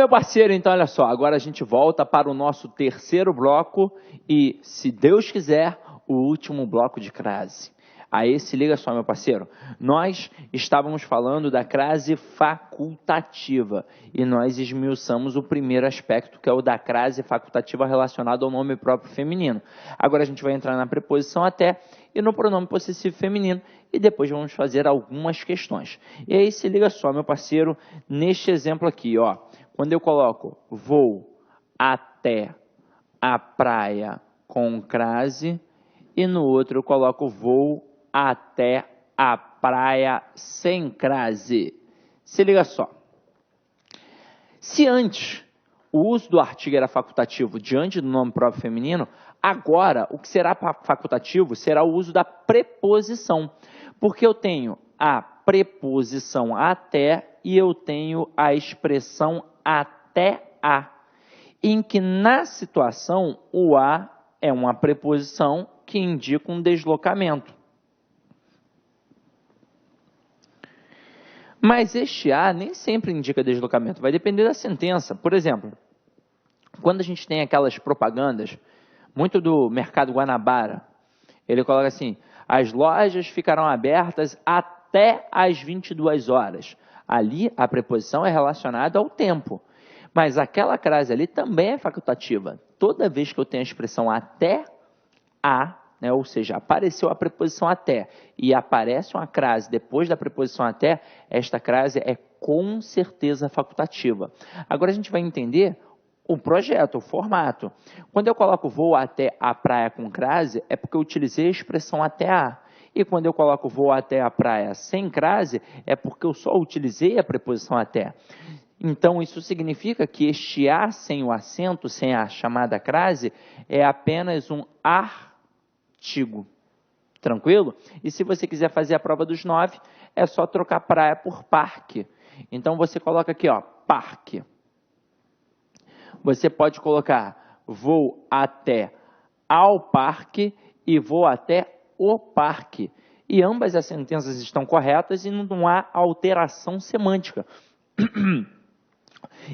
meu parceiro, então olha só, agora a gente volta para o nosso terceiro bloco e, se Deus quiser, o último bloco de crase. Aí se liga só, meu parceiro, nós estávamos falando da crase facultativa e nós esmiuçamos o primeiro aspecto, que é o da crase facultativa relacionado ao nome próprio feminino. Agora a gente vai entrar na preposição até e no pronome possessivo feminino e depois vamos fazer algumas questões. E aí se liga só, meu parceiro, neste exemplo aqui, ó, quando eu coloco vou até a praia com crase e no outro eu coloco vou até a praia sem crase. Se liga só. Se antes o uso do artigo era facultativo diante do nome próprio feminino, agora o que será facultativo será o uso da preposição. Porque eu tenho a preposição até e eu tenho a expressão até a. Em que na situação o a é uma preposição que indica um deslocamento. Mas este a nem sempre indica deslocamento, vai depender da sentença. Por exemplo, quando a gente tem aquelas propagandas, muito do Mercado Guanabara, ele coloca assim, as lojas ficarão abertas até às 22 horas. Ali a preposição é relacionada ao tempo, mas aquela crase ali também é facultativa. Toda vez que eu tenho a expressão até a, né, ou seja, apareceu a preposição até e aparece uma crase depois da preposição até, esta crase é com certeza facultativa. Agora a gente vai entender o projeto, o formato. Quando eu coloco vou até a praia com crase, é porque eu utilizei a expressão até a. E quando eu coloco vou até a praia sem crase, é porque eu só utilizei a preposição até. Então, isso significa que este a sem o acento, sem a chamada crase, é apenas um artigo. Tranquilo? E se você quiser fazer a prova dos 9, é só trocar praia por parque. Então, você coloca aqui, ó, parque. Você pode colocar vou até ao parque e vou até o parque. E ambas as sentenças estão corretas e não há alteração semântica.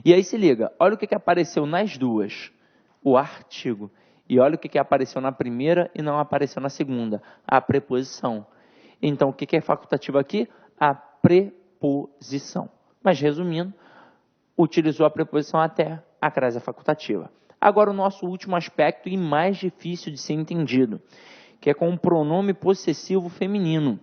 E aí se liga, olha o que apareceu nas duas, o artigo. E olha o que apareceu na primeira e não apareceu na segunda, a preposição. Então, o que é facultativo aqui? A preposição. Mas, resumindo, utilizou a preposição até, a crase é facultativa. Agora, o nosso último aspecto e mais difícil de ser entendido, que é com o pronome possessivo feminino.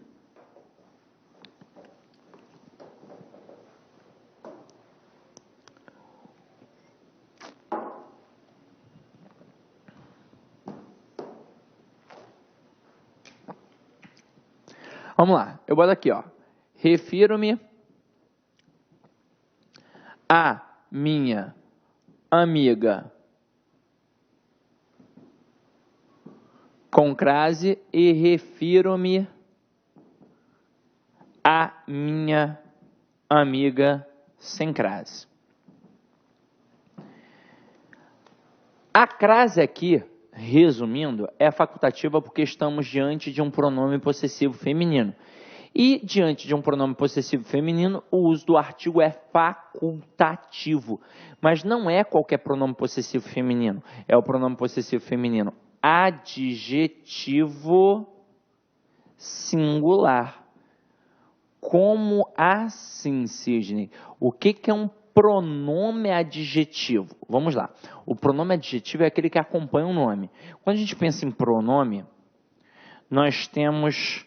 Vamos lá, eu boto aqui, ó. Refiro-me a minha amiga com crase e refiro-me a minha amiga sem crase. A crase aqui, resumindo, é facultativa porque estamos diante de um pronome possessivo feminino. E diante de um pronome possessivo feminino, o uso do artigo é facultativo. Mas não é qualquer pronome possessivo feminino. É o pronome possessivo feminino adjetivo singular. Como assim, Sidney? O que é um pronome adjetivo? Vamos lá. O pronome adjetivo é aquele que acompanha o nome. Quando a gente pensa em pronome, nós temos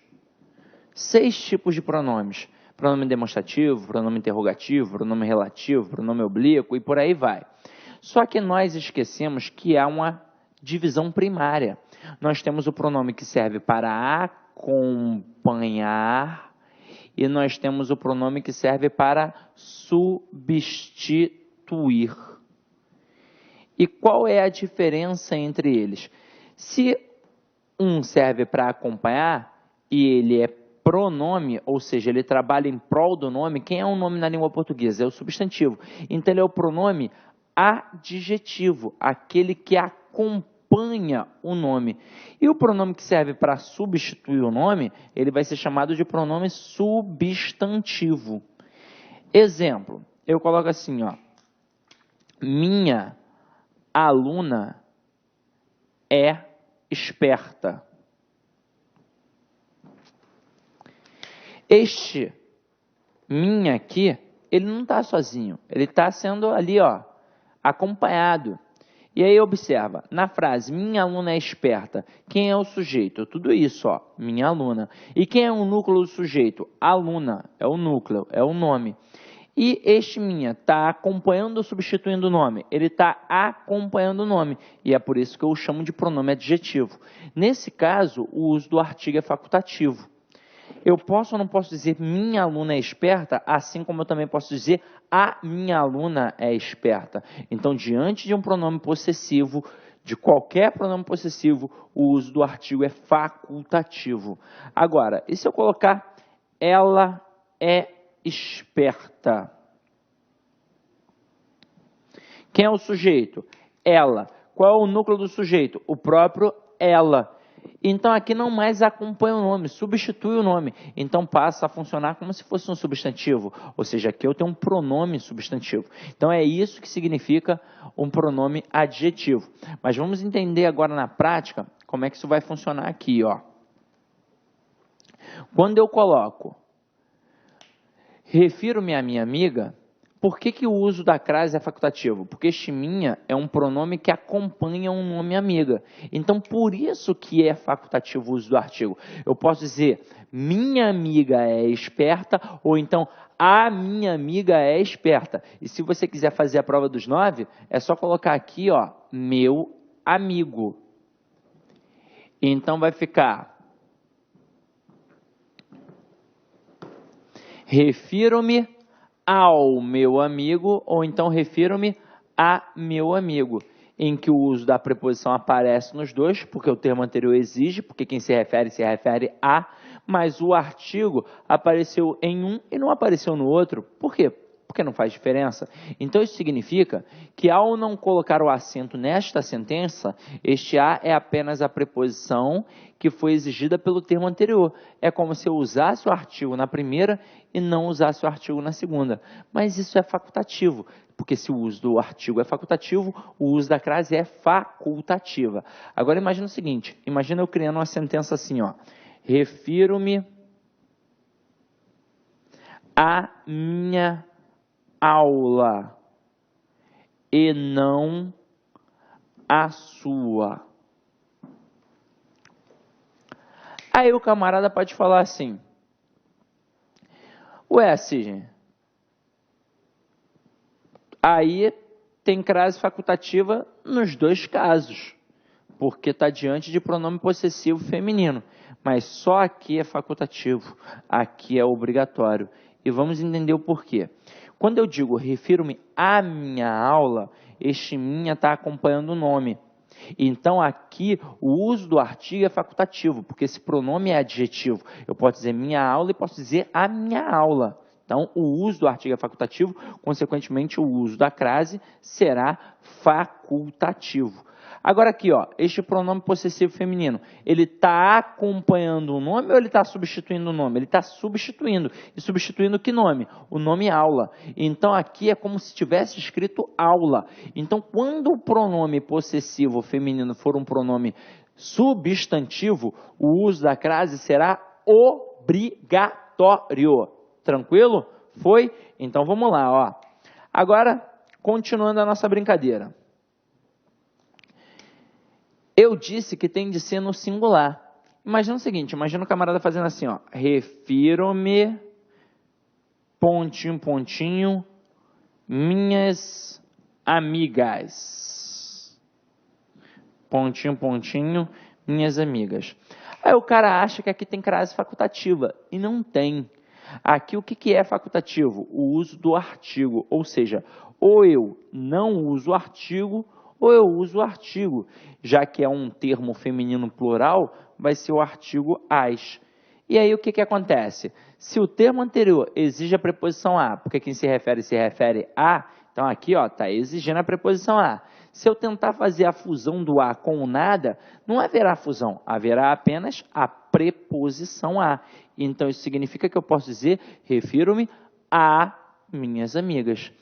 6 tipos de pronomes. Pronome demonstrativo, pronome interrogativo, pronome relativo, pronome oblíquo e por aí vai. Só que nós esquecemos que há uma divisão primária. Nós temos o pronome que serve para acompanhar e nós temos o pronome que serve para substituir. E qual é a diferença entre eles? Se um serve para acompanhar e ele é pronome, ou seja, ele trabalha em prol do nome, quem é um nome na língua portuguesa? É o substantivo. Então, ele é o pronome adjetivo, aquele que acompanha o nome. E o pronome que serve para substituir o nome, ele vai ser chamado de pronome substantivo. Exemplo, eu coloco assim, ó. minha aluna é esperta. Este minha aqui, ele não está sozinho, ele está sendo ali, ó, acompanhado. E aí observa, na frase, minha aluna é esperta, quem é o sujeito? Tudo isso, ó, minha aluna. E quem é o núcleo do sujeito? Aluna, é o núcleo, é o nome. E este minha está acompanhando ou substituindo o nome? Ele está acompanhando o nome, e é por isso que eu o chamo de pronome adjetivo. Nesse caso, o uso do artigo é facultativo. Eu posso ou não posso dizer minha aluna é esperta, assim como eu também posso dizer a minha aluna é esperta. Então, diante de um pronome possessivo, de qualquer pronome possessivo, o uso do artigo é facultativo. Agora, e se eu colocar ela é esperta? Quem é o sujeito? Ela. Qual é o núcleo do sujeito? O próprio ela. Então, aqui não mais acompanha o nome, substitui o nome. Então, passa a funcionar como se fosse um substantivo. Ou seja, aqui eu tenho um pronome substantivo. Então, é isso que significa um pronome adjetivo. Mas vamos entender agora na prática como é que isso vai funcionar aqui, ó. Quando eu coloco refiro-me à minha amiga, por que o uso da crase é facultativo? Porque este minha é um pronome que acompanha um nome amiga. Então, por isso que é facultativo o uso do artigo. Eu posso dizer, minha amiga é esperta, ou então, a minha amiga é esperta. E se você quiser fazer a prova dos 9, é só colocar aqui, ó, meu amigo. Então, vai ficar... refiro-me ao meu amigo, ou então refiro-me a meu amigo, em que o uso da preposição aparece nos dois, porque o termo anterior exige, porque quem se refere a, mas o artigo apareceu em um e não apareceu no outro. Por quê? Porque não faz diferença. Então, isso significa que, ao não colocar o acento nesta sentença, este a é apenas a preposição que foi exigida pelo termo anterior. É como se eu usasse o artigo na primeira e não usasse o artigo na segunda. Mas isso é facultativo, porque se o uso do artigo é facultativo, o uso da crase é facultativa. Agora, imagina o seguinte, imagina eu criando uma sentença assim, ó. Refiro-me à minha aula e não a sua. Aí o camarada pode falar assim, ué, Sidney, aí tem crase facultativa nos dois casos, porque está diante de pronome possessivo feminino, mas só aqui é facultativo, aqui é obrigatório. E vamos entender o porquê. Quando eu digo refiro-me à minha aula, este minha está acompanhando o nome. Então, aqui, o uso do artigo é facultativo, porque esse pronome é adjetivo. Eu posso dizer minha aula e posso dizer a minha aula. Então, o uso do artigo é facultativo, consequentemente, o uso da crase será facultativo. Agora aqui, ó, este pronome possessivo feminino, ele está acompanhando o nome ou ele está substituindo o nome? Ele está substituindo. E substituindo que nome? O nome aula. Então, aqui é como se tivesse escrito aula. Então, quando o pronome possessivo feminino for um pronome substantivo, o uso da crase será obrigatório. Tranquilo? Foi? Então, vamos lá, ó. Agora, continuando a nossa brincadeira. Eu disse que tem de ser no singular. Imagina o seguinte, imagina o camarada fazendo assim, ó. Refiro-me, pontinho, pontinho, minhas amigas. Pontinho, pontinho, minhas amigas. Aí o cara acha que aqui tem crase facultativa, e não tem. Aqui o que é facultativo? O uso do artigo, ou seja, ou eu não uso o artigo, ou eu uso o artigo. Já que é um termo feminino plural, vai ser o artigo as. E aí o que acontece? Se o termo anterior exige a preposição a, porque quem se refere a, então aqui está exigindo a preposição a. Se eu tentar fazer a fusão do a com o nada, não haverá fusão, haverá apenas a preposição a. Então isso significa que eu posso dizer, refiro-me a minhas amigas.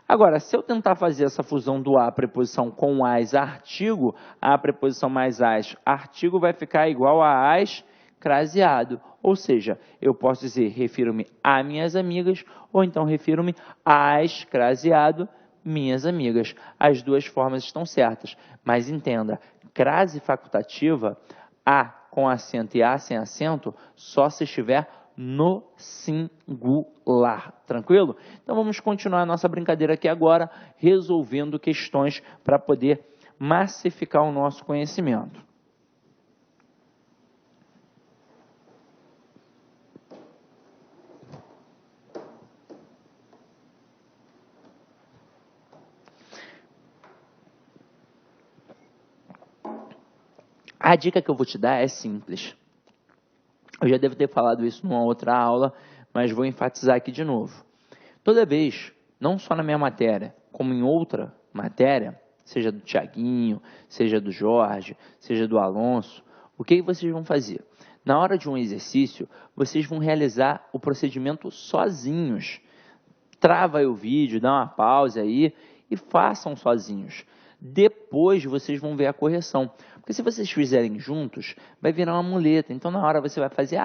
Agora, se eu tentar fazer essa fusão do a preposição com as artigo, a preposição mais as artigo vai ficar igual a as craseado. Ou seja, eu posso dizer refiro-me a minhas amigas ou então refiro-me às craseado minhas amigas. As duas formas estão certas, mas entenda, crase facultativa, a com acento e a sem acento, só se estiver no singular. Tranquilo? Então vamos continuar a nossa brincadeira aqui agora, resolvendo questões para poder massificar o nosso conhecimento. A dica que eu vou te dar é simples. Eu já devo ter falado isso numa outra aula, mas vou enfatizar aqui de novo. Toda vez, não só na minha matéria, como em outra matéria, seja do Tiaguinho, seja do Jorge, seja do Alonso, o que vocês vão fazer? Na hora de um exercício, vocês vão realizar o procedimento sozinhos. Trava aí o vídeo, dá uma pausa aí e façam sozinhos. Depois vocês vão ver a correção. Porque se vocês fizerem juntos, vai virar uma muleta. Então, na hora você vai fazer,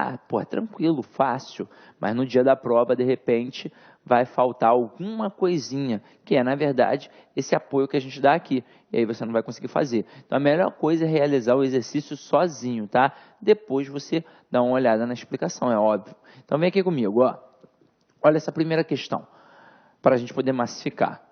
tranquilo, fácil. Mas no dia da prova, de repente, vai faltar alguma coisinha, que é, na verdade, esse apoio que a gente dá aqui. E aí você não vai conseguir fazer. Então, a melhor coisa é realizar o exercício sozinho, tá? Depois você dá uma olhada na explicação, é óbvio. Então, vem aqui comigo, ó. Olha essa primeira questão, para a gente poder massificar.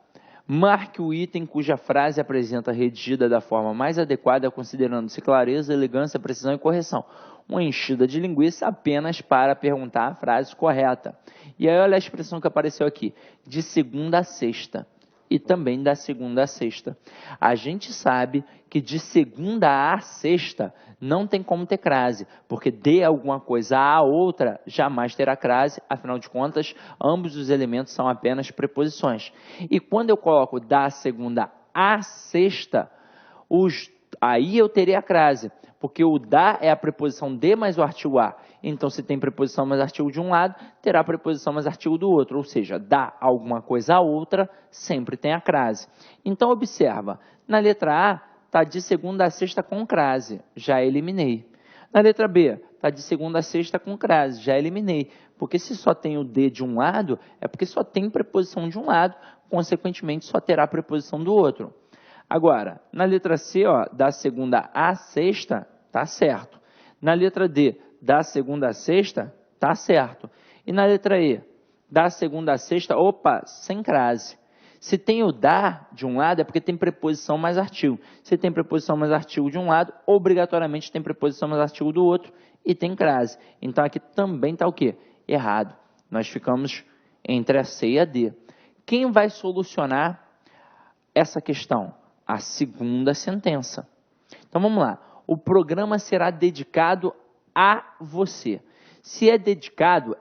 Marque o item cuja frase apresenta redigida da forma mais adequada, considerando-se clareza, elegância, precisão e correção. Uma enchida de linguiça apenas para perguntar a frase correta. E aí olha a expressão que apareceu aqui, de segunda a sexta. E também da segunda a sexta. A gente sabe que de segunda a sexta não tem como ter crase, porque de alguma coisa a outra jamais terá crase, afinal de contas, ambos os elementos são apenas preposições. E quando eu coloco da segunda a sexta, aí eu teria a crase, porque o da é a preposição de mais o artigo a. Então, se tem preposição mais artigo de um lado, terá preposição mais artigo do outro. Ou seja, dá alguma coisa a outra, sempre tem a crase. Então, observa, na letra A, está de segunda a sexta com crase, já eliminei. Na letra B, está de segunda a sexta com crase, já eliminei. Porque se só tem o D de um lado, é porque só tem preposição de um lado, consequentemente, só terá preposição do outro. Agora, na letra C, ó, da segunda a sexta, está certo. Na letra D, da segunda a sexta, está certo. E na letra E, da segunda a sexta, sem crase. Se tem o da de um lado, é porque tem preposição mais artigo. Se tem preposição mais artigo de um lado, obrigatoriamente tem preposição mais artigo do outro e tem crase. Então, aqui também está o quê? Errado. Nós ficamos entre a C e a D. Quem vai solucionar essa questão? A segunda sentença. Então, vamos lá. O programa será dedicado a você. Se é dedicado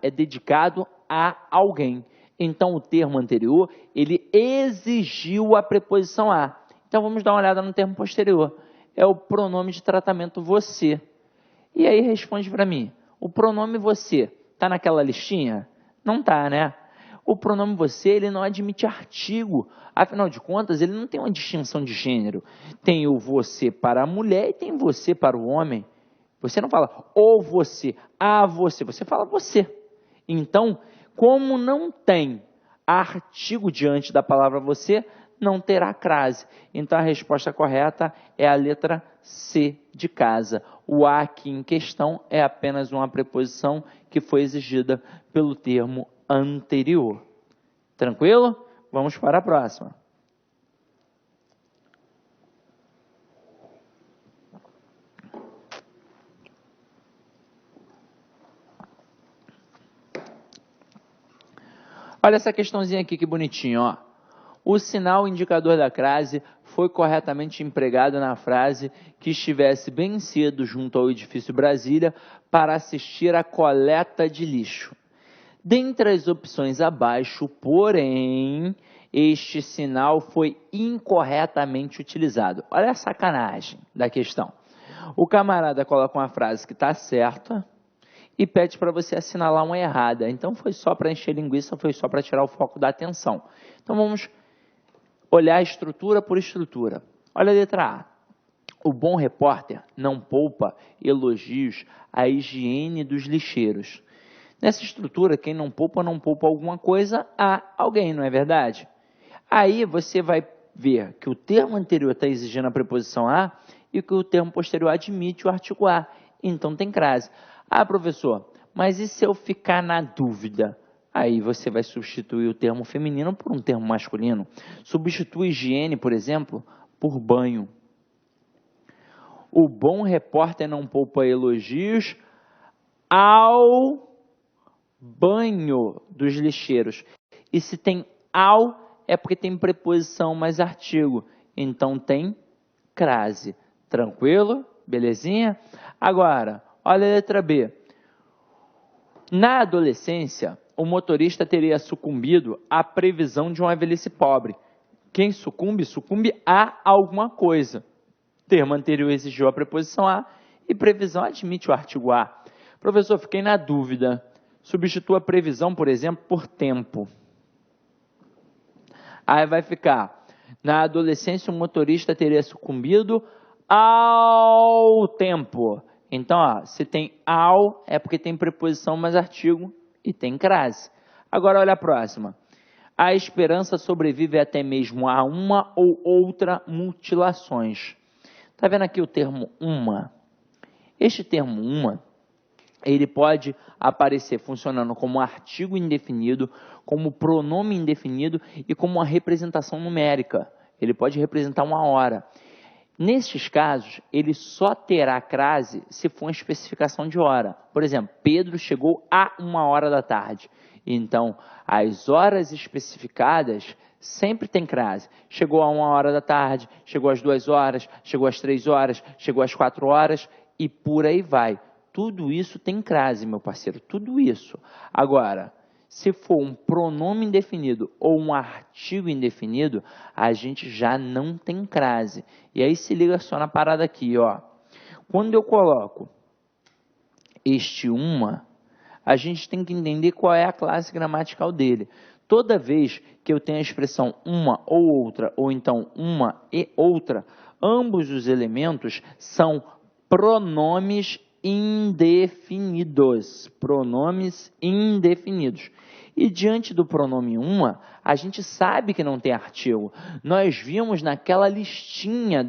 a alguém. Então, o termo anterior, ele exigiu a preposição a. Então, vamos dar uma olhada no termo posterior. É o pronome de tratamento você. E aí, responde para mim. O pronome você está naquela listinha? Não está, né? O pronome você, ele não admite artigo. Afinal de contas, ele não tem uma distinção de gênero. Tem o você para a mulher e tem você para o homem. Você não fala ou você, a você. Você fala você. Então, como não tem artigo diante da palavra você, não terá crase. Então, a resposta correta é a letra C de casa. O a aqui em questão é apenas uma preposição que foi exigida pelo termo anterior. Tranquilo? Vamos para a próxima. Olha essa questãozinha aqui, que bonitinho, ó. O sinal indicador da crase foi corretamente empregado na frase que estivesse bem cedo junto ao edifício Brasília para assistir à coleta de lixo. Dentre as opções abaixo, porém, este sinal foi incorretamente utilizado. Olha a sacanagem da questão. O camarada coloca uma frase que está certa e pede para você assinalar uma errada. Então, foi só para encher linguiça, foi só para tirar o foco da atenção. Então, vamos olhar estrutura por estrutura. Olha a letra A. O bom repórter não poupa elogios à higiene dos lixeiros. Nessa estrutura, quem não poupa alguma coisa a alguém, não é verdade? Aí você vai ver que o termo anterior está exigindo a preposição a e que o termo posterior admite o artigo a. Então tem crase. Ah, professor, mas e se eu ficar na dúvida? Aí você vai substituir o termo feminino por um termo masculino. Substitui higiene, por exemplo, por banho. O bom repórter não poupa elogios ao banho dos lixeiros. E se tem ao, é porque tem preposição mais artigo. Então tem crase. Tranquilo? Belezinha? Agora, olha a letra B. Na adolescência, o motorista teria sucumbido à previsão de uma velhice pobre. Quem sucumbe, sucumbe a alguma coisa. Termo anterior exigiu a preposição a e previsão admite o artigo a. Professor, fiquei na dúvida. Substitua previsão, por exemplo, por tempo. Aí vai ficar, na adolescência o motorista teria sucumbido ao tempo. Então, ó, se tem ao, é porque tem preposição mais artigo e tem crase. Agora, olha a próxima. A esperança sobrevive até mesmo a uma ou outra mutilações. Está vendo aqui o termo uma? Este termo uma, ele pode aparecer funcionando como artigo indefinido, como pronome indefinido e como uma representação numérica. Ele pode representar uma hora. Nestes casos, ele só terá crase se for uma especificação de hora. Por exemplo, Pedro chegou a 1h da tarde. Então, as horas especificadas sempre tem crase. Chegou a 1h da tarde, chegou às 2h, chegou às 3h, chegou às 4h e por aí vai. Tudo isso tem crase, meu parceiro, tudo isso. Agora, se for um pronome indefinido ou um artigo indefinido, a gente já não tem crase. E aí se liga só na parada aqui, ó. Quando eu coloco este uma, a gente tem que entender qual é a classe gramatical dele. Toda vez que eu tenho a expressão uma ou outra, ou então uma e outra, ambos os elementos são pronomes indefinidos. Pronomes indefinidos. E diante do pronome uma, a gente sabe que não tem artigo. Nós vimos naquela listinha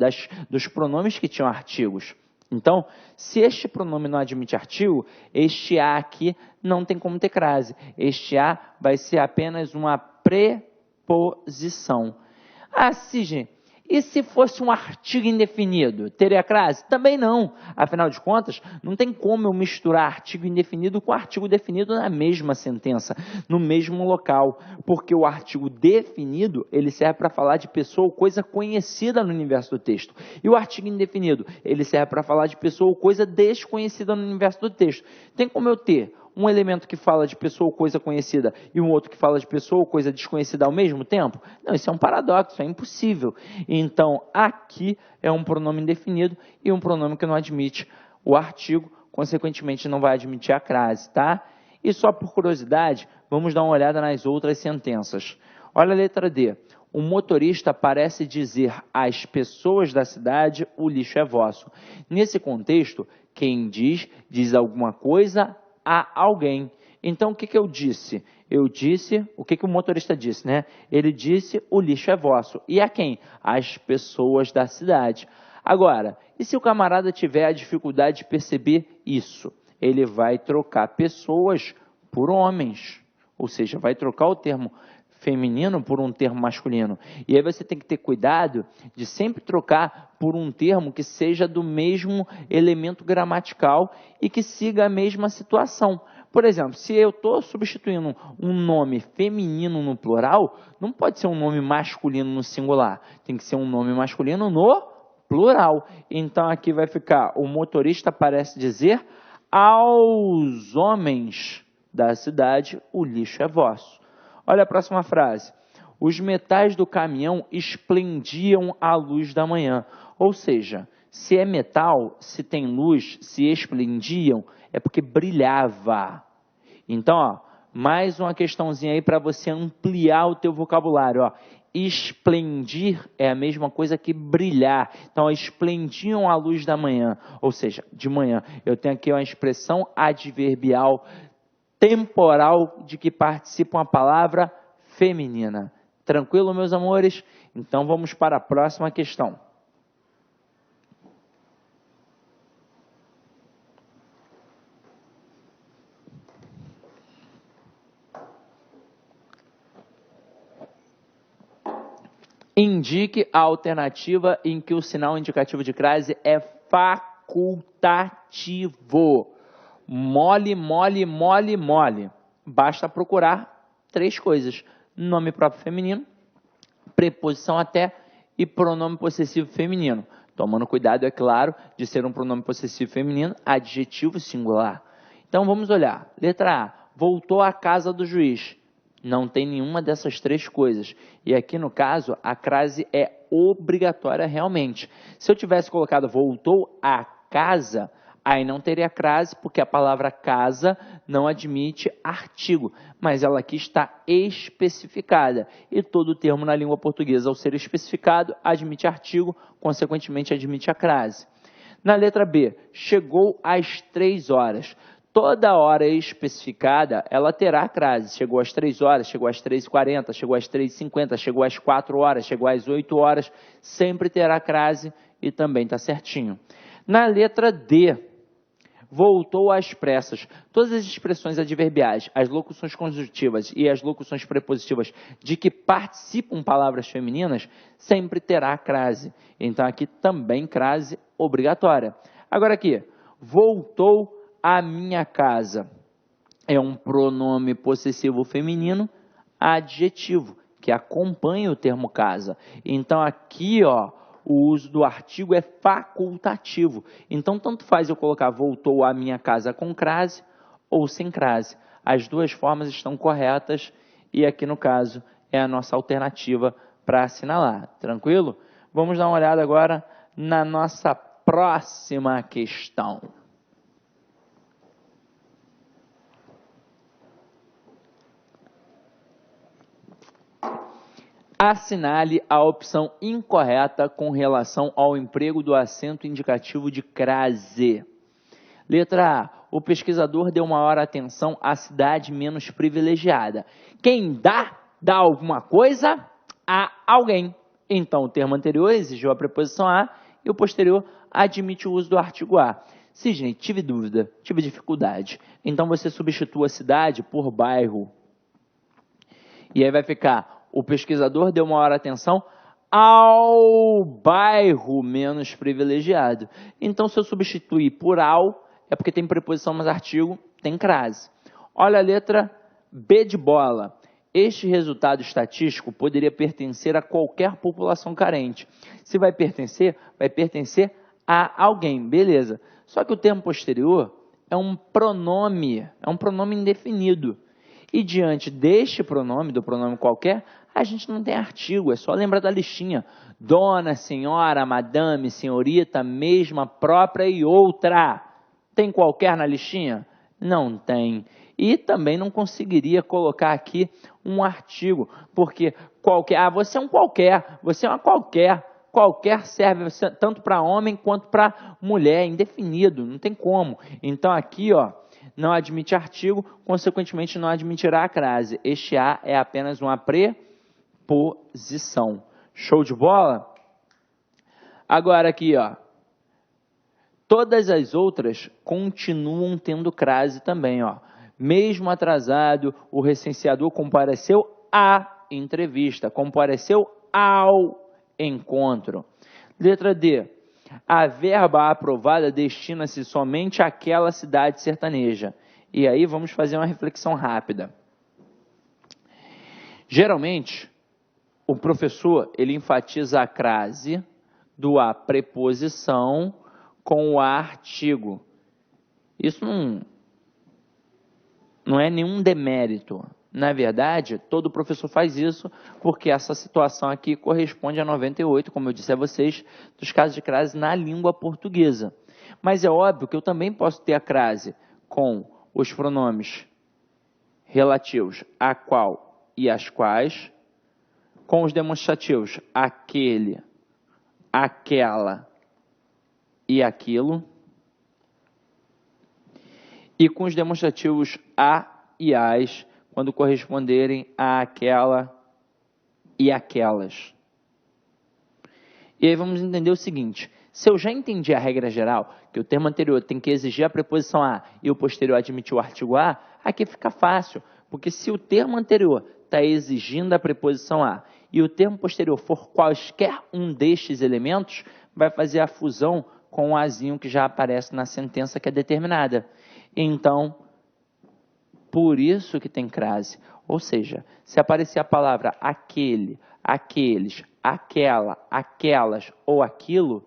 dos pronomes que tinham artigos. Então, se este pronome não admite artigo, este a aqui não tem como ter crase. Este a vai ser apenas uma preposição. Ah, Sidney, e se fosse um artigo indefinido, teria crase? Também não. Afinal de contas, não tem como eu misturar artigo indefinido com artigo definido na mesma sentença, no mesmo local. Porque o artigo definido, ele serve para falar de pessoa ou coisa conhecida no universo do texto. E o artigo indefinido, ele serve para falar de pessoa ou coisa desconhecida no universo do texto. Tem como eu ter um elemento que fala de pessoa ou coisa conhecida e um outro que fala de pessoa ou coisa desconhecida ao mesmo tempo? Não, isso é um paradoxo, é impossível. Então, aqui é um pronome indefinido e um pronome que não admite o artigo, consequentemente não vai admitir a crase, tá? E só por curiosidade, vamos dar uma olhada nas outras sentenças. Olha a letra D. O motorista parece dizer às pessoas da cidade, o lixo é vosso. Nesse contexto, quem diz alguma coisa a alguém. Então, o que eu disse? Eu disse, o que o motorista disse, né? Ele disse, o lixo é vosso. E a quem? Às pessoas da cidade. Agora, e se o camarada tiver a dificuldade de perceber isso? Ele vai trocar pessoas por homens. Ou seja, vai trocar o termo feminino por um termo masculino. E aí você tem que ter cuidado de sempre trocar por um termo que seja do mesmo elemento gramatical e que siga a mesma situação. Por exemplo, se eu estou substituindo um nome feminino no plural, não pode ser um nome masculino no singular. Tem que ser um nome masculino no plural. Então aqui vai ficar, o motorista parece dizer aos homens da cidade, o lixo é vosso. Olha a próxima frase. Os metais do caminhão esplendiam à luz da manhã. Ou seja, se é metal, se tem luz, se esplendiam, é porque brilhava. Então, ó, mais uma questãozinha aí para você ampliar o teu vocabulário. Ó. esplendir é a mesma coisa que brilhar. Então, esplendiam a luz da manhã, ou seja, de manhã. Eu tenho aqui uma expressão adverbial temporal de que participa uma palavra feminina. Tranquilo, meus amores? Então, vamos para a próxima questão. Indique a alternativa em que o sinal indicativo de crase é facultativo. Mole, mole, mole, mole. Basta procurar 3 coisas: nome próprio feminino, preposição até e pronome possessivo feminino. Tomando cuidado, é claro, de ser um pronome possessivo feminino, adjetivo singular. Então vamos olhar. Letra A, voltou à casa do juiz. Não tem nenhuma dessas 3 coisas. E aqui, no caso, a crase é obrigatória realmente. Se eu tivesse colocado voltou à casa, aí não teria crase, porque a palavra casa não admite artigo. Mas ela aqui está especificada. E todo termo na língua portuguesa, ao ser especificado, admite artigo, consequentemente admite a crase. Na letra B, chegou às 3 horas. Toda hora especificada, ela terá crase. Chegou às 3 horas, chegou às 3h40, chegou às 3h50, chegou às 4 horas, chegou às 8 horas. Sempre terá crase e também está certinho. Na letra D, voltou às pressas. Todas as expressões adverbiais, as locuções conjuntivas e as locuções prepositivas de que participam palavras femininas, sempre terá crase. Então, aqui também crase obrigatória. Agora aqui, voltou à minha casa. É um pronome possessivo feminino adjetivo, que acompanha o termo casa. Então, aqui, ó, o uso do artigo é facultativo. Então, tanto faz eu colocar voltou à minha casa com crase ou sem crase. As 2 formas estão corretas e aqui, no caso, é a nossa alternativa para assinalar. Tranquilo? Vamos dar uma olhada agora na nossa próxima questão. Assinale a opção incorreta com relação ao emprego do acento indicativo de crase. Letra A. O pesquisador deu maior atenção à cidade menos privilegiada. Quem dá alguma coisa a alguém. Então, o termo anterior exigiu a preposição a e o posterior admite o uso do artigo a. Sidney, tive dúvida, tive dificuldade. Então, você substitua cidade por bairro. E aí vai ficar... O pesquisador deu maior atenção ao bairro menos privilegiado. Então, se eu substituir por ao, é porque tem preposição mais artigo, tem crase. Olha a letra B de bola. Este resultado estatístico poderia pertencer a qualquer população carente. Se vai pertencer a alguém, beleza. Só que o termo posterior é um pronome indefinido. E diante deste pronome, do pronome qualquer, a gente não tem artigo, é só lembrar da listinha. Dona, senhora, madame, senhorita, mesma, própria e outra. Tem qualquer na listinha? Não tem. E também não conseguiria colocar aqui um artigo, porque qualquer, você é um qualquer, você é uma qualquer. Qualquer serve tanto para homem quanto para mulher, indefinido, não tem como. Então aqui, ó, não admite artigo, consequentemente não admitirá a crase. Este a é apenas uma preposição. Show de bola? Agora aqui, ó, todas as outras continuam tendo crase também, ó. Mesmo atrasado, o recenseador compareceu à entrevista, compareceu ao encontro. Letra D. A verba aprovada destina-se somente àquela cidade sertaneja. E aí vamos fazer uma reflexão rápida. Geralmente, o professor ele enfatiza a crase do a preposição com o artigo. Isso não é nenhum demérito. Na verdade, todo professor faz isso porque essa situação aqui corresponde a 98, como eu disse a vocês, dos casos de crase na língua portuguesa. Mas é óbvio que eu também posso ter a crase com os pronomes relativos a qual e as quais, Com os demonstrativos aquele, aquela e aquilo. E com os demonstrativos a e as, quando corresponderem a aquela e aquelas. E aí vamos entender o seguinte: se eu já entendi a regra geral, que o termo anterior tem que exigir a preposição a e o posterior admitir o artigo a, aqui fica fácil, porque se o termo anterior está exigindo a preposição a e o termo posterior for quaisquer um destes elementos, vai fazer a fusão com o azinho que já aparece na sentença que é determinada. Então, por isso que tem crase. Ou seja, se aparecer a palavra aquele, aqueles, aquela, aquelas ou aquilo,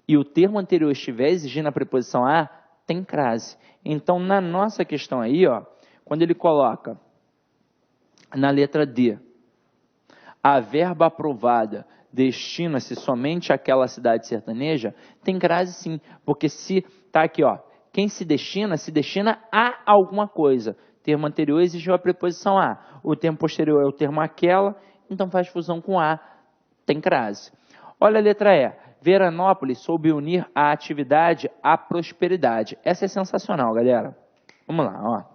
e o termo anterior estiver exigindo a preposição a, tem crase. Então, na nossa questão aí, ó, quando ele coloca na letra D, a verba aprovada destina-se somente àquela cidade sertaneja, tem crase sim, porque se está aqui, ó, quem se destina a alguma coisa. O termo anterior exigiu a preposição a, o termo posterior é o termo aquela, então faz fusão com a, tem crase. Olha a letra E, Veranópolis soube unir a atividade à prosperidade. Essa é sensacional, galera. Vamos lá, ó.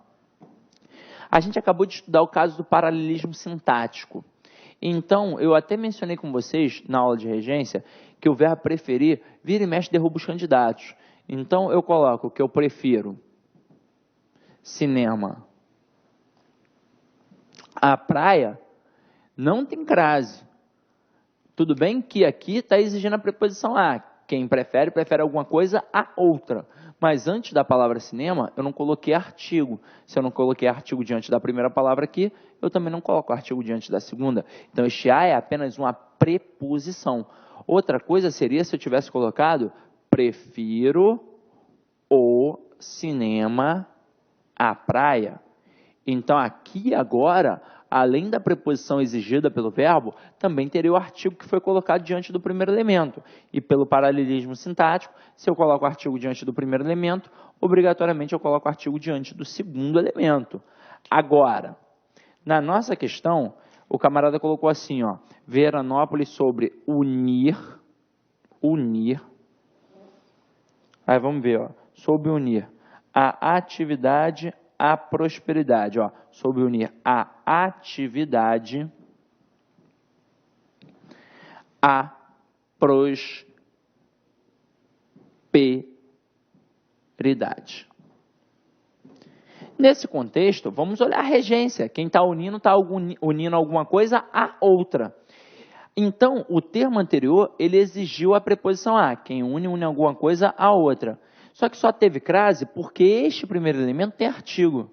A gente acabou de estudar o caso do paralelismo sintático. Então, eu até mencionei com vocês, na aula de regência, que o verbo preferir vira e mexe derruba os candidatos. Então, eu coloco que eu prefiro cinema à praia, não tem crase. Tudo bem que aqui está exigindo a preposição a. Quem prefere, prefere alguma coisa a outra. Mas antes da palavra cinema, eu não coloquei artigo. Se eu não coloquei artigo diante da primeira palavra aqui, eu também não coloco artigo diante da segunda. Então, este a é apenas uma preposição. Outra coisa seria se eu tivesse colocado prefiro o cinema à praia. Então, aqui agora, além da preposição exigida pelo verbo, também teria o artigo que foi colocado diante do primeiro elemento. E pelo paralelismo sintático, se eu coloco o artigo diante do primeiro elemento, obrigatoriamente eu coloco o artigo diante do segundo elemento. Agora, na nossa questão, o camarada colocou assim, ó, Veranópolis sobre unir, aí vamos ver, ó, sobre unir a atividade à prosperidade, ó, sobre unir a atividade à prosperidade. Nesse contexto, vamos olhar a regência. Quem está unindo alguma coisa a outra. Então, o termo anterior, ele exigiu a preposição a. Quem une alguma coisa a outra. Só que só teve crase porque este primeiro elemento tem artigo.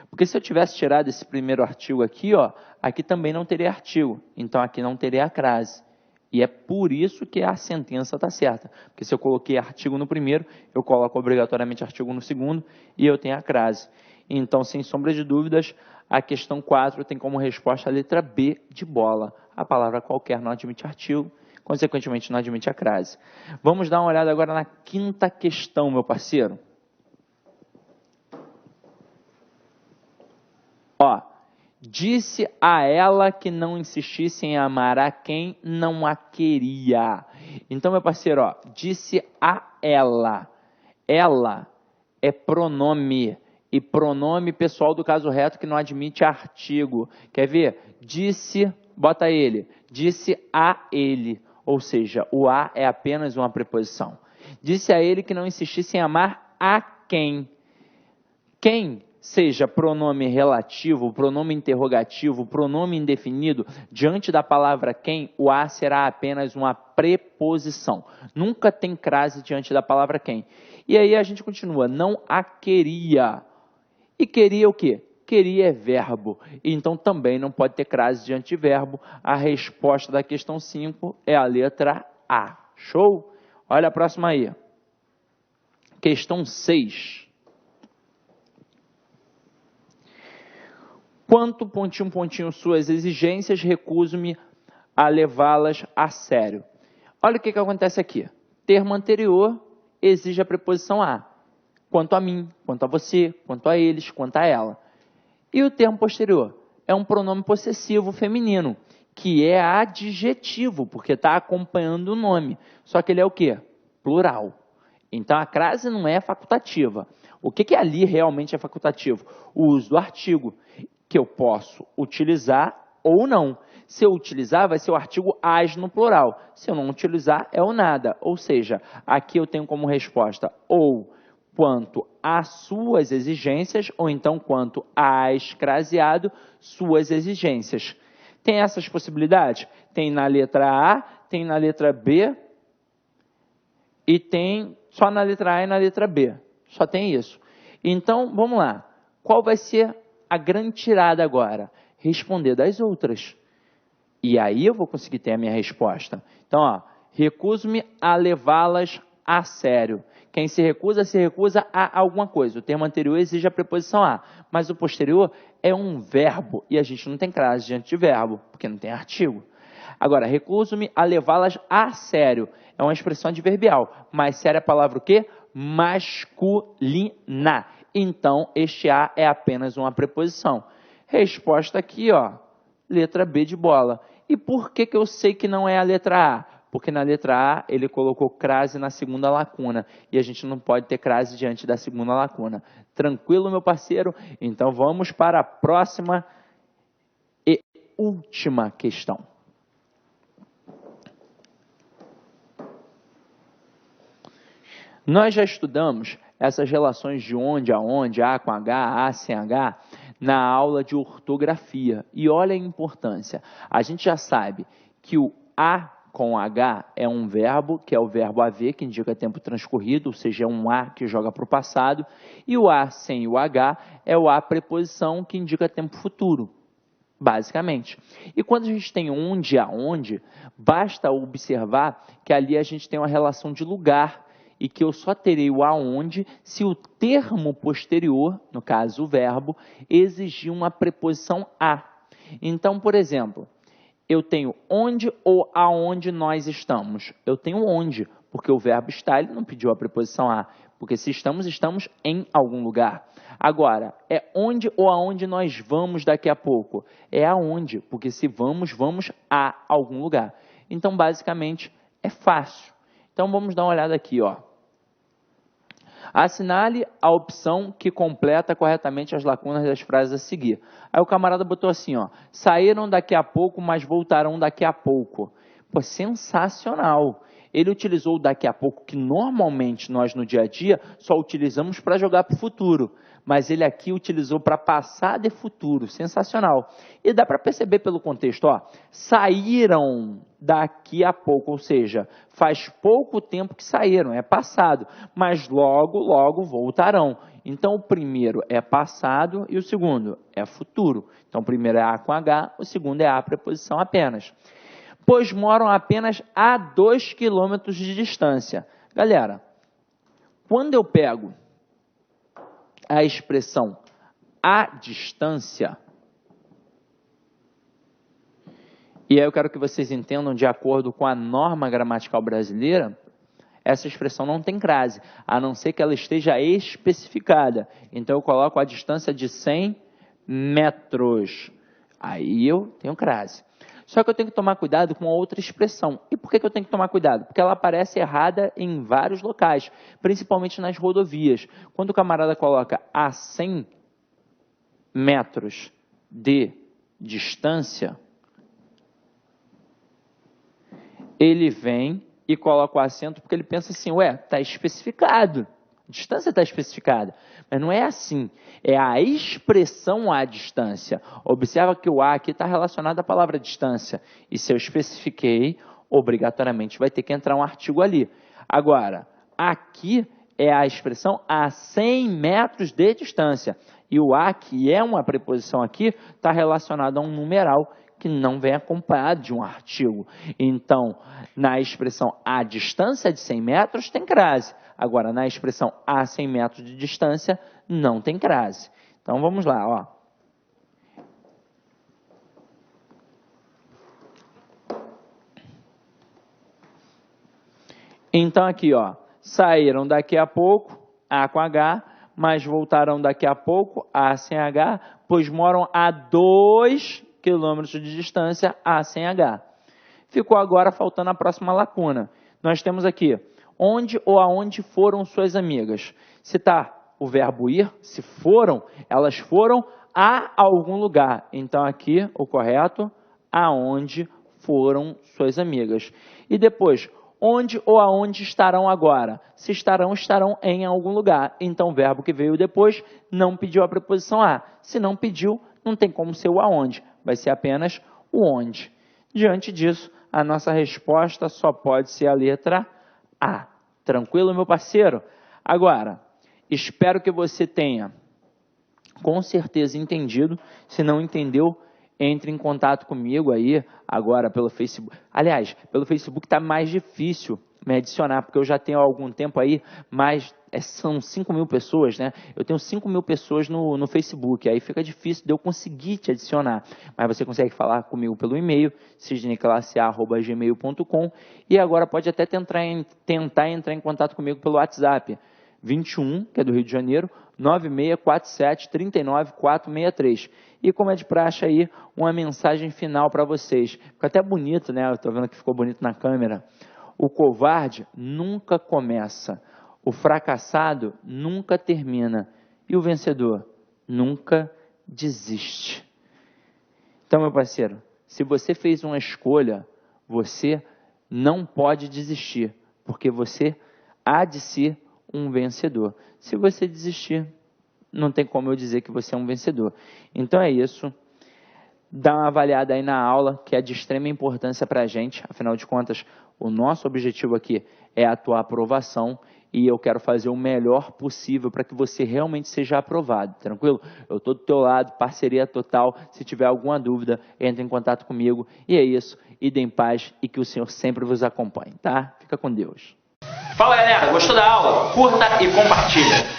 Porque se eu tivesse tirado esse primeiro artigo aqui, ó, aqui também não teria artigo. Então, aqui não teria a crase. E é por isso que a sentença está certa. Porque se eu coloquei artigo no primeiro, eu coloco obrigatoriamente artigo no segundo e eu tenho a crase. Então, sem sombra de dúvidas, a questão 4 tem como resposta a letra B de bola. A palavra qualquer não admite artigo, consequentemente não admite a crase. Vamos dar uma olhada agora na quinta questão, meu parceiro. Ó, disse a ela que não insistisse em amar a quem não a queria. Então, meu parceiro, ó, disse a ela. Ela é pronome. E pronome pessoal do caso reto que não admite artigo. Quer ver? Disse, bota ele. Disse a ele. Ou seja, o a é apenas uma preposição. Disse a ele que não insistisse em amar a quem. Quem seja pronome relativo, pronome interrogativo, pronome indefinido, diante da palavra quem, o a será apenas uma preposição. Nunca tem crase diante da palavra quem. E aí a gente continua, não a queria. E queria o quê? Queria é verbo. Então também não pode ter crase diante de verbo. A resposta da questão 5 é a letra A. Show? Olha a próxima aí. Questão 6. Quanto, pontinho, pontinho, suas exigências, recuso-me a levá-las a sério. Olha o que acontece aqui. Termo anterior exige a preposição a. Quanto a mim, quanto a você, quanto a eles, quanto a ela. E o termo posterior é um pronome possessivo feminino, que é adjetivo, porque está acompanhando o nome. Só que ele é o quê? Plural. Então, a crase não é facultativa. O que ali realmente é facultativo? O uso do artigo, que eu posso utilizar ou não. Se eu utilizar, vai ser o artigo as no plural. Se eu não utilizar, é o nada. Ou seja, aqui eu tenho como resposta ou quanto às suas exigências, ou então quanto às craseado, suas exigências. Tem essas possibilidades? Tem na letra A, tem na letra B, e tem só na letra A e na letra B. Só tem isso. Então, vamos lá. Qual vai ser a grande tirada agora? Responder das outras. E aí eu vou conseguir ter a minha resposta. Então, ó, recuso-me a levá-las a sério. Quem se recusa a alguma coisa. O termo anterior exige a preposição a, mas o posterior é um verbo. E a gente não tem crase diante de verbo, porque não tem artigo. Agora, recuso-me a levá-las a sério. É uma expressão adverbial. Mas sério é a palavra o quê? Masculina. Então, este a é apenas uma preposição. Resposta aqui, ó. Letra B de bola. E por que eu sei que não é a letra A? Porque na letra A ele colocou crase na segunda lacuna. E a gente não pode ter crase diante da segunda lacuna. Tranquilo, meu parceiro? Então vamos para a próxima e última questão. Nós já estudamos essas relações de onde, aonde, A com H, A sem H, na aula de ortografia. E olha a importância. A gente já sabe que o A com H é um verbo, que é o verbo haver, que indica tempo transcorrido, ou seja, é um A que joga para o passado. E o A sem o H é o A preposição, que indica tempo futuro, basicamente. E quando a gente tem onde, aonde, basta observar que ali a gente tem uma relação de lugar, e que eu só terei o aonde se o termo posterior, no caso o verbo, exigir uma preposição a. Então, por exemplo, eu tenho onde ou aonde nós estamos. Eu tenho onde, porque o verbo está, ele não pediu a preposição a, porque se estamos, estamos em algum lugar. Agora, é onde ou aonde nós vamos daqui a pouco? É aonde, porque se vamos, vamos a algum lugar. Então, basicamente, é fácil. Então, vamos dar uma olhada aqui, ó. Assinale a opção que completa corretamente as lacunas das frases a seguir. Aí o camarada botou assim, ó. Saíram daqui a pouco, mas voltarão daqui a pouco. Pô, sensacional. Ele utilizou o daqui a pouco, que normalmente nós no dia a dia só utilizamos para jogar para o futuro. Mas ele aqui utilizou para passado e futuro. Sensacional. E dá para perceber pelo contexto, ó. Saíram daqui a pouco, ou seja, faz pouco tempo que saíram, é passado. Mas logo, logo voltarão. Então o primeiro é passado e o segundo é futuro. Então o primeiro é A com H, o segundo é A preposição apenas. Pois moram apenas a 2 quilômetros de distância. Galera, quando eu pego a expressão a distância, e aí eu quero que vocês entendam de acordo com a norma gramatical brasileira, essa expressão não tem crase, a não ser que ela esteja especificada. Então eu coloco a distância de 100 metros. Aí eu tenho crase. Só que eu tenho que tomar cuidado com a outra expressão. E por que eu tenho que tomar cuidado? Porque ela aparece errada em vários locais, principalmente nas rodovias. Quando o camarada coloca a 100 metros de distância, ele vem e coloca o acento porque ele pensa assim, ué, está especificado. A distância está especificada, mas não é assim. É a expressão à distância. Observa que o A aqui está relacionado à palavra distância. E se eu especifiquei, obrigatoriamente vai ter que entrar um artigo ali. Agora, aqui é a expressão a 100 metros de distância. E o A, que é uma preposição aqui, está relacionado a um numeral que não vem acompanhado de um artigo. Então, na expressão a distância de 100 metros, tem crase. Agora, na expressão a 100 metros de distância, não tem crase. Então, vamos lá, ó. Então, aqui, ó. Saíram daqui a pouco, A com H, mas voltarão daqui a pouco, A sem H, pois moram a 2 quilômetros de distância, A sem H. Ficou agora faltando a próxima lacuna. Nós temos aqui, onde ou aonde foram suas amigas. Se está o verbo ir, se foram, elas foram a algum lugar. Então aqui, o correto, aonde foram suas amigas. E depois, onde ou aonde estarão agora? Se estarão, estarão em algum lugar. Então o verbo que veio depois não pediu a preposição a. Se não pediu, não tem como ser o aonde. Vai ser apenas o onde. Diante disso, a nossa resposta só pode ser a letra A. Tranquilo, meu parceiro? Agora, espero que você tenha com certeza entendido. Se não entendeu, entre em contato comigo aí agora pelo Facebook. Aliás, pelo Facebook está mais difícil me adicionar, porque eu já tenho há algum tempo aí, mas são 5.000 pessoas, né? Eu tenho 5.000 pessoas no Facebook, aí fica difícil de eu conseguir te adicionar. Mas você consegue falar comigo pelo e-mail, sidneyclasse@gmail.com, e agora pode até tentar entrar em contato comigo pelo WhatsApp, 21, que é do Rio de Janeiro, 9647-39463. E como é de praxe aí, uma mensagem final para vocês. Ficou até bonito, né? Eu estou vendo que ficou bonito na câmera. O covarde nunca começa, o fracassado nunca termina e o vencedor nunca desiste. Então, meu parceiro, se você fez uma escolha, você não pode desistir, porque você há de ser um vencedor. Se você desistir, não tem como eu dizer que você é um vencedor. Então é isso. Dá uma avaliada aí na aula, que é de extrema importância para a gente. Afinal de contas, o nosso objetivo aqui é a tua aprovação e eu quero fazer o melhor possível para que você realmente seja aprovado, tranquilo? Eu estou do teu lado, parceria total. Se tiver alguma dúvida, entre em contato comigo. E é isso. Ide em paz e que o Senhor sempre vos acompanhe, tá? Fica com Deus. Fala, galera. Gostou da aula? Curta e compartilha.